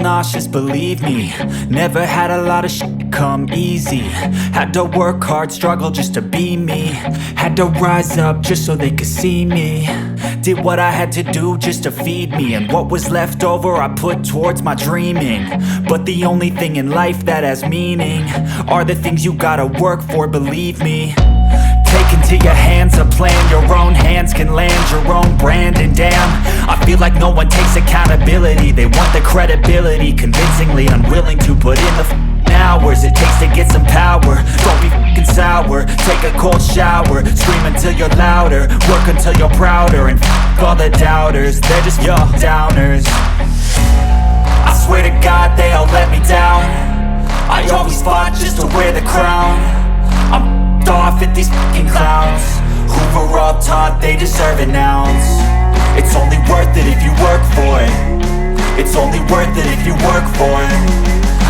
nauseous, believe me. Never had a lot of shit come easy. Had to work hard, struggle just to be me. Had to rise up just so they could see me. Did what I had to do just to feed me, and what was left over I put towards my dreaming. But the only thing in life that has meaning are the things you gotta work for, believe me. Take into your hands a plan, your own hands can land your own brand. And damn, I feel like no one takes accountability. They want the credibility, convincingly unwilling to put in the hours it takes to get some power. Don't be f***ing sour, take a cold shower. Scream until you're louder, work until you're prouder. And f*** all the doubters, they're just your downers. I swear to God they all let me down. I always fought just to wear the crown. I'm off at these f***ing clowns who were all taught they deserve an ounce. It's only worth it if you work for it. It's only worth it if you work for it.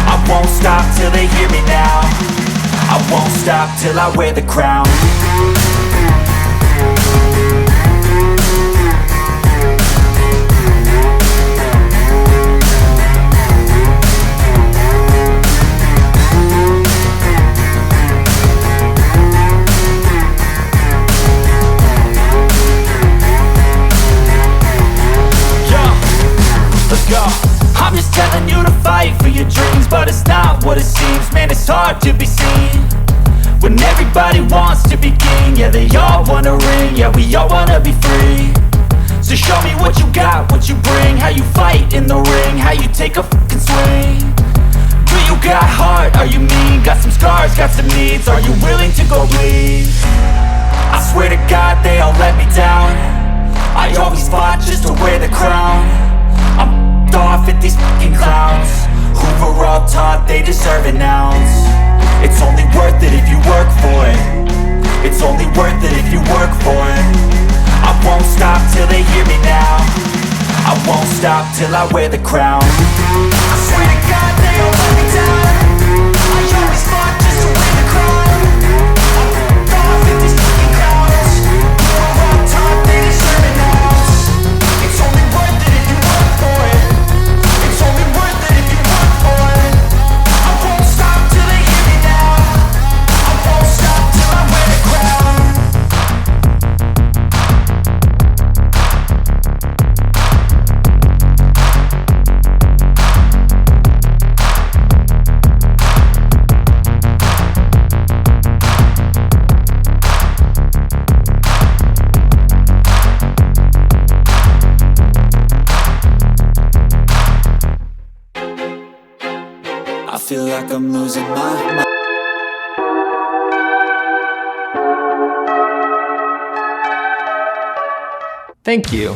I won't stop till they hear me now. I won't stop till I wear the crown. I'm just telling you to fight for your dreams, but it's not what it seems. Man, it's hard to be seen when everybody wants to be king. Yeah, they all wanna ring, yeah, we all wanna be free. So show me what you got, what you bring, how you fight in the ring, how you take a fucking swing. Do you got heart, are you mean? Got some scars, got some needs, are you willing to go bleed? I swear to God they all let me down. I always fought just to wear the crown. I'm off at these f***ing clowns who were all taught they deserve an ounce. It's only worth it if you work for it. It's only worth it if you work for it. I won't stop till they hear me now. I won't stop till I wear the crown. I swear to God they all let me down. I always fought just to wear the crown. I'm off at these f***ing clowns who were all taught they deserve an ounce. It's only worth it if you work for it. It's only worth it if you work for it. I won't stop till they hear me now. I won't stop till I wear the crown. I feel like I'm losing my mind. Thank you.